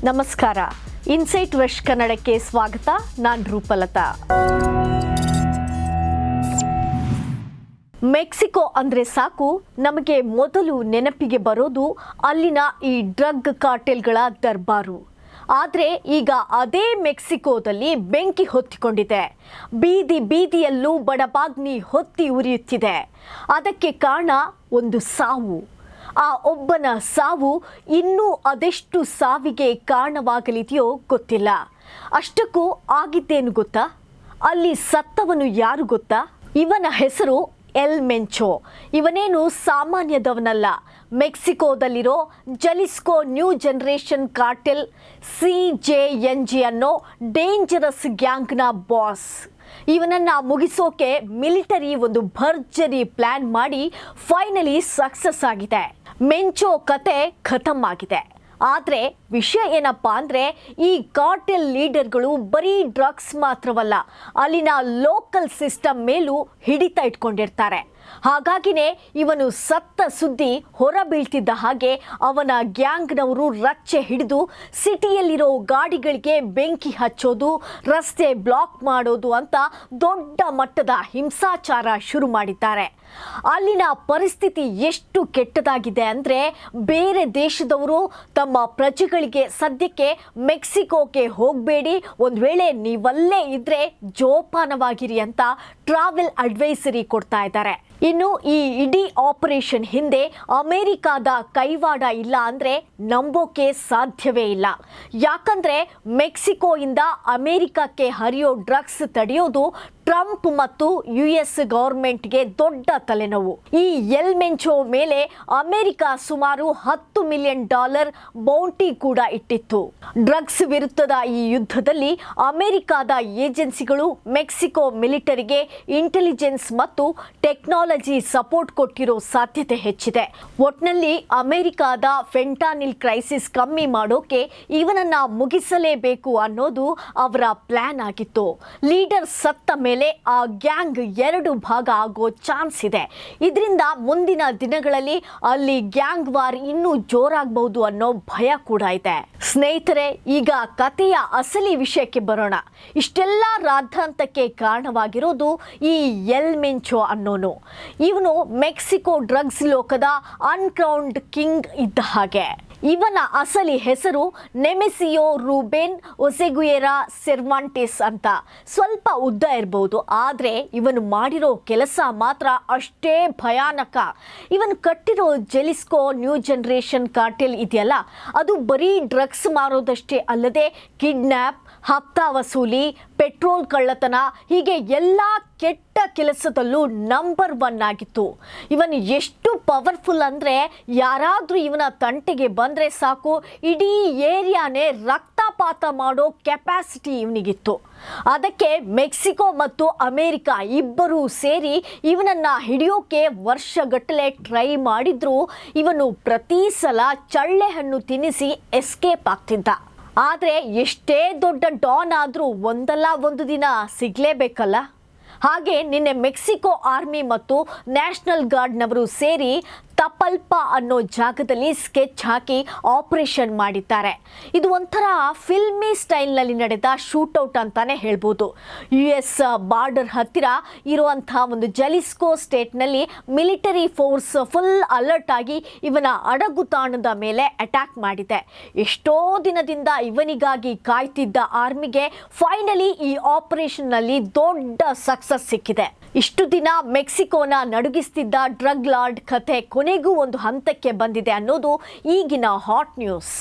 ನಮಸ್ಕಾರ. Insight West ಕನ್ನಡಕ್ಕೆ ಸ್ವಾಗತ. ನಾನು ರೂಪಲತಾ. ಮೆಕ್ಸಿಕೋ ಅಂದರೆ ಸಾಕು ನಮಗೆ ಮೊದಲು ನೆನಪಿಗೆ ಬರೋದು ಅಲ್ಲಿನ ಈ ಡ್ರಗ್ ಕಾರ್ಟೆಲ್ಗಳ ದರ್ಬಾರು. ಆದರೆ ಈಗ ಅದೇ ಮೆಕ್ಸಿಕೋದಲ್ಲಿ ಬೆಂಕಿ ಹೊತ್ತಿಕೊಂಡಿದೆ. ಬೀದಿ ಬೀದಿಯಲ್ಲೂ ಬಡಬಾಗ್ನಿ ಹೊತ್ತಿ ಉರಿಯುತ್ತಿದೆ. ಅದಕ್ಕೆ ಕಾರಣ ಒಂದು ಸಾವು. ಆ ಒಬ್ಬನ ಸಾವು ಇನ್ನೂ ಅದೆಷ್ಟು ಸಾವಿಗೆ ಕಾರಣವಾಗಲಿದೆಯೋ ಗೊತ್ತಿಲ್ಲ. ಅಷ್ಟಕ್ಕೂ ಆಗಿದ್ದೇನು ಗೊತ್ತಾ? ಅಲ್ಲಿ ಸತ್ತವನು ಯಾರು ಗೊತ್ತಾ? ಇವನ ಹೆಸರು ಎಲ್ ಮೆಂಚೋ. ಇವನೇನು ಸಾಮಾನ್ಯದವನಲ್ಲ. ಮೆಕ್ಸಿಕೋದಲ್ಲಿರೋ Jalisco new generation cartel CJNG ಅನ್ನೋ ಡೇಂಜರಸ್ ಗ್ಯಾಂಗ್ನ ಬಾಸ್. ಇವನನ್ನು ಮುಗಿಸೋಕೆ ಮಿಲಿಟರಿ ಒಂದು ಭರ್ಜರಿ ಪ್ಲಾನ್ ಮಾಡಿ ಫೈನಲಿ ಸಕ್ಸಸ್ ಆಗಿದೆ. ಮೆಂಚೋ ಕತೆ ಖತಮ್ ಆಗಿದೆ. ಆದರೆ ವಿಷಯ ಏನಪ್ಪ ಅಂದರೆ ಈ ಕಾರ್ಟೆಲ್ ಲೀಡರ್ಗಳು ಬರೀ ಡ್ರಗ್ಸ್ ಮಾತ್ರವಲ್ಲ, ಅಲ್ಲಿನ ಲೋಕಲ್ ಸಿಸ್ಟಮ್ ಮೇಲೂ ಹಿಡಿತ ಇಟ್ಕೊಂಡಿರ್ತಾರೆ. ಹಾಗಾಗಿನೇ ಇವನು ಸತ್ತ ಸುದ್ದಿ ಹೊರಬೀಳ್ತಿದ್ದ ಹಾಗೆ ಅವನ ಗ್ಯಾಂಗ್ನವರು ರಚ್ಚೆ ಹಿಡಿದು ಸಿಟಿಯಲ್ಲಿರೋ ಗಾಡಿಗಳಿಗೆ ಬೆಂಕಿ ಹಚ್ಚೋದು, ರಸ್ತೆ ಬ್ಲಾಕ್ ಮಾಡೋದು ಅಂತ ದೊಡ್ಡ ಮಟ್ಟದ ಹಿಂಸಾಚಾರ ಶುರು ಮಾಡಿದ್ದಾರೆ. ಅಲ್ಲಿನ ಪರಿಸ್ಥಿತಿ ಎಷ್ಟು ಕೆಟ್ಟದಾಗಿದೆ ಅಂದರೆ ಬೇರೆ ದೇಶದವರು ತಮ್ಮ ಪ್ರಜೆಗಳಿಗೆ ಸದ್ಯಕ್ಕೆ ಮೆಕ್ಸಿಕೋಗೆ ಹೋಗಬೇಡಿ, ಒಂದು ವೇಳೆ ನೀವಲ್ಲೇ ಇದ್ರೆ ಜೋಪಾನವಾಗಿರಿ ಅಂತ ಟ್ರಾವೆಲ್ ಅಡ್ವೈಸರಿ ಕೊಡ್ತಾ ಇದ್ದಾರೆ. ಇನ್ನು ಈ ಇಡೀ ಆಪರೇಷನ್ ಹಿಂದೆ ಅಮೆರಿಕಾದ ಕೈವಾಡ ಇಲ್ಲ ಅಂದರೆ ನಂಬೋಕೆ ಸಾಧ್ಯವೇ ಇಲ್ಲ. ಯಾಕಂದರೆ ಮೆಕ್ಸಿಕೋಯಿಂದ ಅಮೆರಿಕಕ್ಕೆ ಹರಿಯೋ ಡ್ರಗ್ಸ್ ತಡೆಯೋದು ಟ್ರಂಪ್ ಮತ್ತು US ಗವರ್ಮೆಂಟ್ಗೆ ದೊಡ್ಡ ತಲೆನೋವು. ಈ ಎಲ್ ಮೆಂಚೋ ಮೇಲೆ ಅಮೆರಿಕ ಸುಮಾರು $10 ಮಿಲಿಯನ್ ಬೌಂಟಿ ಕೂಡ ಇಟ್ಟಿತ್ತು. ಡ್ರಗ್ಸ್ ವಿರುದ್ಧದ ಈ ಯುದ್ಧದಲ್ಲಿ ಅಮೆರಿಕದ ಏಜೆನ್ಸಿಗಳು ಮೆಕ್ಸಿಕೋ ಮಿಲಿಟರಿಗೆ ಇಂಟೆಲಿಜೆನ್ಸ್ ಮತ್ತು ಟೆಕ್ನಾಲಜಿ ಸಪೋರ್ಟ್ ಕೊಟ್ಟಿರೋ ಸಾಧ್ಯತೆ ಹೆಚ್ಚಿದೆ. ಒಟ್ನಲ್ಲಿ ಅಮೆರಿಕದ ಫೆಂಟಾನಿಲ್ ಕ್ರೈಸಿಸ್ ಕಮ್ಮಿ ಮಾಡೋಕೆ ಇವನನ್ನ ಮುಗಿಸಲೇಬೇಕು ಅನ್ನೋದು ಅವರ ಪ್ಲಾನ್ ಆಗಿತ್ತು. ಲೀಡರ್ ಸತ್ತ ಮೇಲೆ ಆ ಗ್ಯಾಂಗ್ 2 ಭಾಗ ಆಗೋ ಚಾನ್ಸ್ ಇದೆ. ಇದರಿಂದ ಮುಂದಿನ ದಿನಗಳಲ್ಲಿ ಅಲ್ಲಿ ಗ್ಯಾಂಗ್ ವಾರ್ ಇನ್ನೂ ಜೋರಾಗಬಹುದು ಅನ್ನೋ ಭಯ ಕೂಡ ಇದೆ. ಸ್ನೇಹಿತರೆ, ಈಗ ಕಥೆಯ ಅಸಲಿ ವಿಷಯಕ್ಕೆ ಬರೋಣ. ಇಷ್ಟೆಲ್ಲ ರಾದ್ಧಾಂತಕ್ಕೆ ಕಾರಣವಾಗಿರೋದು ಈ ಎಲ್ ಮೆಂಚೋ ಅನ್ನೋನು. ಇವನು ಮೆಕ್ಸಿಕೋ ಡ್ರಗ್ಸ್ ಲೋಕದ ಅನ್ಕ್ರೌನ್ಡ್ ಕಿಂಗ್ ಇದ್ದ ಹಾಗೆ. ಇವನ ಅಸಲಿ ಹೆಸರು ನೆಮೆಸಿಯೋ ರೂಬೆನ್ ಒಸೆಗುಯೆರಾ ಸೆರ್ವಾಂಟೆಸ್ ಅಂತ. ಸ್ವಲ್ಪ ಉದ್ದ ಇರಬಹುದು, ಆದರೆ ಇವನು ಮಾಡಿರೋ ಕೆಲಸ ಮಾತ್ರ ಅಷ್ಟೇ ಭಯಾನಕ. ಇವನು ಕಟ್ಟಿರೋ ಜಲಿಸ್ಕೋ ನ್ಯೂ ಜನರೇಷನ್ ಕಾರ್ಟೆಲ್ ಇದೆಯಲ್ಲ, ಅದು ಬರೀ ಡ್ರಗ್ಸ್ ಮಾರೋದಷ್ಟೇ ಅಲ್ಲದೆ ಕಿಡ್ನ್ಯಾಪ್, ಹಪ್ತಾ ವಸೂಲಿ, ಪೆಟ್ರೋಲ್ ಕಳ್ಳತನ, ಹೀಗೆ ಎಲ್ಲ ಕೆಟ್ಟ ಕೆಲಸದಲ್ಲೂ ನಂಬರ್ 1 ಆಗಿತ್ತು. ಇವನು ಎಷ್ಟು ಪವರ್ಫುಲ್ ಅಂದರೆ ಯಾರಾದರೂ ಇವನ ತಂಟೆಗೆ ಬಂದರೆ ಸಾಕು ಇಡೀ ಏರಿಯಾನೇ ರಕ್ತಪಾತ ಮಾಡೋ ಕೆಪಾಸಿಟಿ ಇವನಿಗಿತ್ತು. ಅದಕ್ಕೆ ಮೆಕ್ಸಿಕೋ ಮತ್ತು ಅಮೆರಿಕ ಇಬ್ಬರೂ ಸೇರಿ ಇವನನ್ನು ಹಿಡಿಯೋಕೆ ವರ್ಷಗಟ್ಟಲೆ ಟ್ರೈ ಮಾಡಿದ್ರು. ಇವನು ಪ್ರತಿ ಸಲ ಚಳ್ಳೆ ಹಣ್ಣು ತಿನ್ನಿಸಿ ಎಸ್ಕೇಪ್ ಆಗ್ತಿದ್ದ. ಆದರೆ ಎಷ್ಟೇ ದೊಡ್ಡ ಡಾನ್ ಆದರೂ ಒಂದಲ್ಲ ಒಂದು ದಿನ ಸಿಗಲೇಬೇಕಲ್ಲ. ಹಾಗೆ ನಿನ್ನೆ ಮೆಕ್ಸಿಕೋ ಆರ್ಮಿ ಮತ್ತು ನ್ಯಾಷನಲ್ ಗಾರ್ಡ್ನವರು ಸೇರಿ ತಪಲ್ಪಾ ಅನ್ನೋ ಜಾಗದಲ್ಲಿ ಸ್ಕೆಚ್ ಹಾಕಿ ಆಪರೇಷನ್ ಮಾಡಿದ್ದಾರೆ. ಇದು ಒಂಥರ ಫಿಲ್ಮಿ ಸ್ಟೈಲ್ನಲ್ಲಿ ನಡೆದ ಶೂಟೌಟ್ ಅಂತಾನೆ ಹೇಳ್ಬೋದು. US ಬಾರ್ಡರ್ ಹತ್ತಿರ ಇರುವಂಥ ಒಂದು Jalisco ಸ್ಟೇಟ್ನಲ್ಲಿ military force full alert ಆಗಿ ಇವನ ಅಡಗುತಾಣದ ಮೇಲೆ ಅಟ್ಯಾಕ್ ಮಾಡಿದೆ. ಎಷ್ಟೋ ದಿನದಿಂದ ಇವನಿಗಾಗಿ ಕಾಯ್ತಿದ್ದ ಆರ್ಮಿಗೆ ಫೈನಲಿ ಈ ಆಪರೇಷನ್ನಲ್ಲಿ ದೊಡ್ಡ ಸಕ್ಸಸ್ ಸಿಕ್ಕಿದೆ. ಇಷ್ಟು ದಿನ ಮೆಕ್ಸಿಕೋನ ನಡುಗಿಸ್ತಿದ್ದ ಡ್ರಗ್ ಲಾರ್ಡ್ ಕಥೆ ಕೊನೆಗೂ ಒಂದು ಹಂತಕ್ಕೆ ಬಂದಿದೆ ಅನ್ನೋದು ಈಗಿನ ಹಾಟ್ ನ್ಯೂಸ್.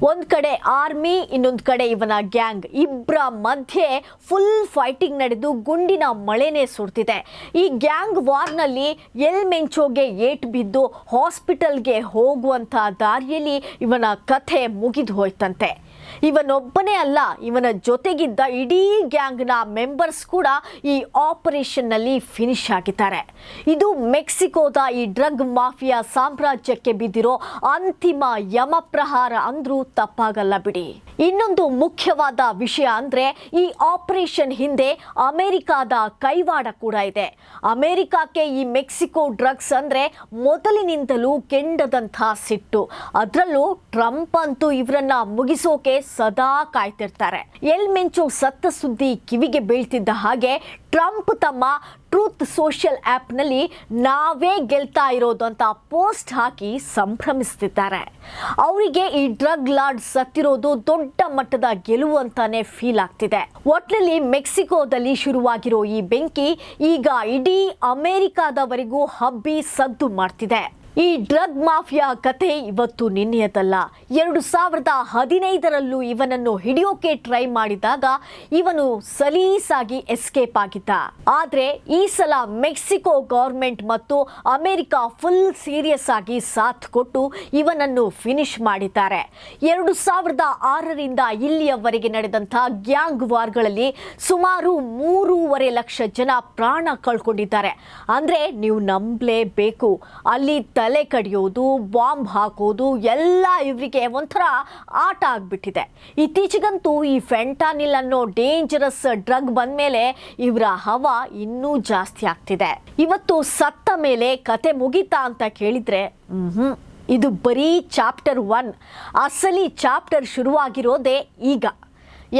ಒಂದು ಕಡೆ ಆರ್ಮಿ, ಇನ್ನೊಂದು ಕಡೆ ಇವನ ಗ್ಯಾಂಗ್, ಇಬ್ಬರ ಮಧ್ಯೆ ಫುಲ್ ಫೈಟಿಂಗ್ ನಡೆದು ಗುಂಡಿನ ಮಳೆನೇ ಸುಡ್ತಿದೆ. ಈ ಗ್ಯಾಂಗ್ ವಾರ್ನಲ್ಲಿ ಎಲ್ ಮೆಂಚೋಗೆ ಏಟು ಬಿದ್ದು ಹಾಸ್ಪಿಟಲ್ಗೆ ಹೋಗುವಂಥ ದಾರಿಯಲ್ಲಿ ಇವನ ಕಥೆ ಮುಗಿದು ಹೋಯ್ತಂತೆ. ಇವನೊಬ್ಬನೇ ಅಲ್ಲ, ಇವನ ಜೊತೆಗಿದ್ದ ಇಡೀ ಗ್ಯಾಂಗ್ನ ಮೆಂಬರ್ಸ್ ಕೂಡ ಈ ಆಪರೇಷನ್ನಲ್ಲಿ ಫಿನಿಶ್ ಆಗಿದ್ದಾರೆ. ಇದು ಮೆಕ್ಸಿಕೋದ ಈ ಡ್ರಗ್ ಮಾಫಿಯಾ ಸಾಮ್ರಾಜ್ಯಕ್ಕೆ ಬಿದ್ದಿರೋ ಅಂತಿಮ ಯಮಪ್ರಹಾರ ಅಂದ್ರೂ ತಪ್ಪಾಗಲ್ಲ ಬಿಡಿ. ಇನ್ನೊಂದು ಮುಖ್ಯವಾದ ವಿಷಯ ಅಂದ್ರೆ ಈ ಆಪರೇಷನ್ ಹಿಂದೆ ಅಮೆರಿಕಾದ ಕೈವಾಡ ಕೂಡ ಇದೆ. ಅಮೆರಿಕಕ್ಕೆ ಈ ಮೆಕ್ಸಿಕೋ ಡ್ರಗ್ಸ್ ಅಂದ್ರೆ ಮೊದಲಿನಿಂದಲೂ ಕೆಂಡದಂಥ ಸಿಟ್ಟು. ಅದರಲ್ಲೂ ಟ್ರಂಪ್ ಅಂತೂ ಇವರನ್ನ ಮುಗಿಸೋಕೆ ಸದಾ ಕಾಯ್ತಿರ್ತಾರೆ. ಎಲ್ ಮೆಂಚೋ ಸತ್ತ ಸುದ್ದಿ ಕಿವಿಗೆ ಬೀಳ್ತಿದ್ದ ಹಾಗೆ ಟ್ರಂಪ್ ತಮ್ಮ ಟ್ರೂತ್ ಸೋಷಿಯಲ್ ಆ್ಯಪ್ನಲ್ಲಿ ನಾವೇ ಗೆಲ್ತಾ ಇರೋದು ಅಂತ ಪೋಸ್ಟ್ ಹಾಕಿ ಸಂಭ್ರಮಿಸ್ತಿದ್ದಾರೆ. ಅವರಿಗೆ ಈ ಡ್ರಗ್ ಲಾರ್ಡ್ ಸತ್ತಿರೋದು ದೊಡ್ಡ ಮಟ್ಟದ ಗೆಲುವು ಅಂತಾನೆ ಫೀಲ್ ಆಗ್ತಿದೆ. ಒಟ್ನಲ್ಲಿ ಮೆಕ್ಸಿಕೋದಲ್ಲಿ ಶುರುವಾಗಿರೋ ಈ ಬೆಂಕಿ ಈಗ ಇಡೀ ಅಮೆರಿಕಾದವರೆಗೂ ಹಬ್ಬಿ ಸದ್ದು ಮಾಡ್ತಿದೆ. ಈ ಡ್ರಗ್ ಮಾಫಿಯಾ ಕಥೆ ಇವತ್ತು ನಿನ್ನೆಯದಲ್ಲ. 2015ರಲ್ಲೂ ಇವನನ್ನು ಹಿಡಿಯೋಕೆ ಟ್ರೈ ಮಾಡಿದಾಗ ಇವನು ಸಲೀಸಾಗಿ ಎಸ್ಕೇಪ್ ಆಗಿದ್ದ. ಆದ್ರೆ ಈ ಸಲ ಮೆಕ್ಸಿಕೋ ಗವರ್ಮೆಂಟ್ ಮತ್ತು ಅಮೆರಿಕ ಫುಲ್ ಸೀರಿಯಸ್ ಆಗಿ ಸಾಥ್ ಕೊಟ್ಟು ಇವನನ್ನು ಫಿನಿಶ್ ಮಾಡಿದ್ದಾರೆ. 2006ರಿಂದ ಇಲ್ಲಿಯವರೆಗೆ ನಡೆದಂಥ ಗ್ಯಾಂಗ್ ವಾರ್ಗಳಲ್ಲಿ ಸುಮಾರು 3.5 ಲಕ್ಷ ಜನ ಪ್ರಾಣ ಕಳ್ಕೊಂಡಿದ್ದಾರೆ. ಅಂದ್ರೆ ನೀವು ನಂಬಲೇಬೇಕು, ಅಲ್ಲಿ ತಲೆ ಕಡಿಯೋದು, ಬಾಂಬ್ ಹಾಕೋದು ಎಲ್ಲ ಇವರಿಗೆ ಒಂಥರ ಆಟ ಆಗ್ಬಿಟ್ಟಿದೆ. ಇತ್ತೀಚೆಗಂತೂ ಈ ಫೆಂಟಾನಿಲ್ ಅನ್ನೋ ಡೇಂಜರಸ್ ಡ್ರಗ್ ಬಂದ್ಮೇಲೆ ಇವರ ಹವಾ ಇನ್ನೂ ಜಾಸ್ತಿ ಆಗ್ತಿದೆ. ಇವತ್ತು ಸತ್ತ ಮೇಲೆ ಕತೆ ಮುಗಿತಾ ಅಂತ ಕೇಳಿದ್ರೆ ಇದು ಬರೀ ಚಾಪ್ಟರ್ 1. ಅಸಲಿ ಚಾಪ್ಟರ್ ಶುರುವಾಗಿರೋದೇ ಈಗ.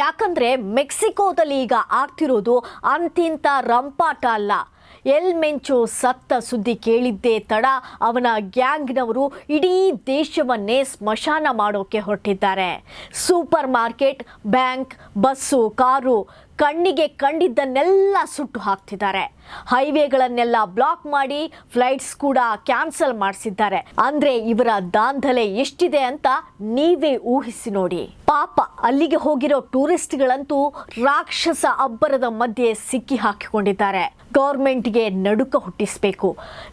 ಯಾಕಂದ್ರೆ ಮೆಕ್ಸಿಕೋದಲ್ಲಿ ಈಗ ಆಗ್ತಿರೋದು ಅಂತಿಂತ ರಂಪಾಟ ಅಲ್ಲ. ಎಲ್ ಮೆಂಚೋ ಸತ್ತ ಸುದ್ದಿ ಕೇಳಿದ್ದೇ ತಡ ಅವನ ಗ್ಯಾಂಗ್ನವರು ಇಡೀ ದೇಶವನ್ನೇ ಸ್ಮಶಾನ ಮಾಡೋಕೆ ಹೊರಟಿದ್ದಾರೆ. Super market, bank, bus, car ಕಣ್ಣಿಗೆ ಕಂಡಿದ್ದನ್ನೆಲ್ಲ ಸುಟ್ಟು ಹಾಕ್ತಿದ್ದಾರೆ. ಹೈವೇಗಳನ್ನೆಲ್ಲ ಬ್ಲಾಕ್ ಮಾಡಿ ಫ್ಲೈಟ್ಸ್ ಕೂಡ ಕ್ಯಾನ್ಸಲ್ ಮಾಡಿಸಿದ್ದಾರೆ. ಅಂದ್ರೆ ಇವರ ದಾಂಧಲೆ ಎಷ್ಟಿದೆ ಅಂತ ನೀವೇ ಊಹಿಸಿ ನೋಡಿ. ಪಾಪ ಅಲ್ಲಿಗೆ ಹೋಗಿರೋ ಟೂರಿಸ್ಟ್ಗಳಂತೂ ರಾಕ್ಷಸ ಅಬ್ಬರದ ಮಧ್ಯೆ ಸಿಕ್ಕಿ ಹಾಕಿಕೊಂಡಿದ್ದಾರೆ. ಗೌರ್ಮೆಂಟ್ಗೆ ನಡುಕ ಹುಟ್ಟಿಸ್ಬೇಕು,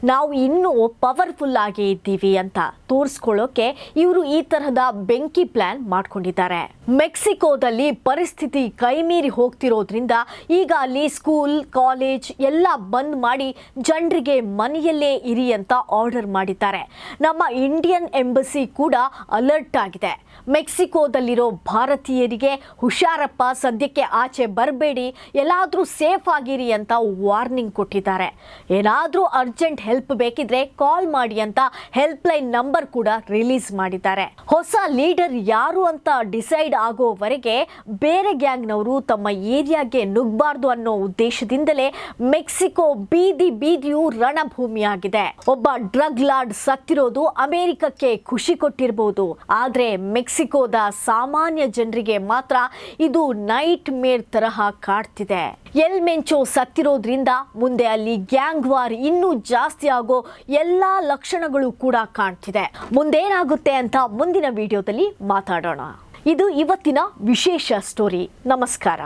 ನಾವು ಇನ್ನೂ ಪವರ್ಫುಲ್ ಆಗಿ ಇದ್ದೀವಿ ಅಂತ ತೋರಿಸ್ಕೊಳ್ಳೋಕೆ ಇವರು ಈ ತರಹದ ಬೆಂಕಿ ಪ್ಲಾನ್ ಮಾಡ್ಕೊಂಡಿದ್ದಾರೆ. ಮೆಕ್ಸಿಕೋದಲ್ಲಿ ಪರಿಸ್ಥಿತಿ ಕೈಮೀರಿ ಹೋಗ್ತಿರೋದ್ರಿಂದ ಈಗ ಅಲ್ಲಿ ಸ್ಕೂಲ್, ಕಾಲೇಜ್ ಎಲ್ಲ ಬಂದ್ ಮಾಡಿ ಜನರಿಗೆ ಮನೆಯಲ್ಲೇ ಇರಿ ಅಂತ ಆರ್ಡರ್ ಮಾಡಿದ್ದಾರೆ. ನಮ್ಮ ಇಂಡಿಯನ್ ಎಂಬಸಿ ಕೂಡ ಅಲರ್ಟ್ ಆಗಿದೆ. ಮೆಕ್ಸಿಕೋದಲ್ಲಿರೋ ಭಾರತೀಯರಿಗೆ ಹುಷಾರಪ್ಪ, ಸದ್ಯಕ್ಕೆ ಆಚೆ ಬರಬೇಡಿ, ಎಲ್ಲಾದರೂ ಸೇಫ್ ಆಗಿರಿ ಅಂತ ವಾರ್ನಿಂಗ್ ಕೊಟ್ಟಿದ್ದಾರೆ. ಏನಾದರೂ ಅರ್ಜೆಂಟ್ ಹೆಲ್ಪ್ ಬೇಕಿದ್ರೆ ಕಾಲ್ ಮಾಡಿ ಅಂತ ಹೆಲ್ಪ್ ಲೈನ್ ನಂಬರ್ ಕೂಡ ರಿಲೀಸ್ ಮಾಡಿದ್ದಾರೆ. ಹೊಸ ಲೀಡರ್ ಯಾರು ಅಂತ ಡಿಸೈಡ್ ಆಗೋವರೆಗೆ ಬೇರೆ ಗ್ಯಾಂಗ್ನವರು ತಮ್ಮ ಏರಿಯಾಗೆ ನುಗ್ಗಬಾರ್ದು ಅನ್ನೋ ಉದ್ದೇಶದಿಂದಲೇ ಮೆಕ್ಸಿಕೋ ಬೀದಿ ಬೀದಿಯೂ ರಣಭೂಮಿಯಾಗಿದೆ. ಒಬ್ಬ ಡ್ರಗ್ ಲಾರ್ಡ್ ಸತ್ತಿರೋದು ಅಮೆರಿಕಕ್ಕೆ ಖುಷಿ ಕೊಟ್ಟಿರಬಹುದು, ಆದ್ರೆ ಮೆಕ್ಸಿಕೋದ ಸಾಮಾನ್ಯ ಜನರಿಗೆ ಮಾತ್ರ ಇದು ನೈಟ್ ಮೇರ್ ತರಹ ಕಾಡ್ತಿದೆ. ಎಲ್ ಮೆಂಚೋ ಸತ್ತಿರೋದ್ರಿಂದ ಮುಂದೆ ಅಲ್ಲಿ ಗ್ಯಾಂಗ್ ವಾರ್ ಇನ್ನೂ ಜಾಸ್ತಿ ಆಗೋ ಎಲ್ಲಾ ಲಕ್ಷಣಗಳು ಕೂಡ ಕಾಣ್ತಿದೆ. ಮುಂದೇನಾಗುತ್ತೆ ಅಂತ ಮುಂದಿನ ವಿಡಿಯೋದಲ್ಲಿ ಮಾತಾಡೋಣ. ಇದು ಇವತ್ತಿನ ವಿಶೇಷ ಸ್ಟೋರಿ. ನಮಸ್ಕಾರ.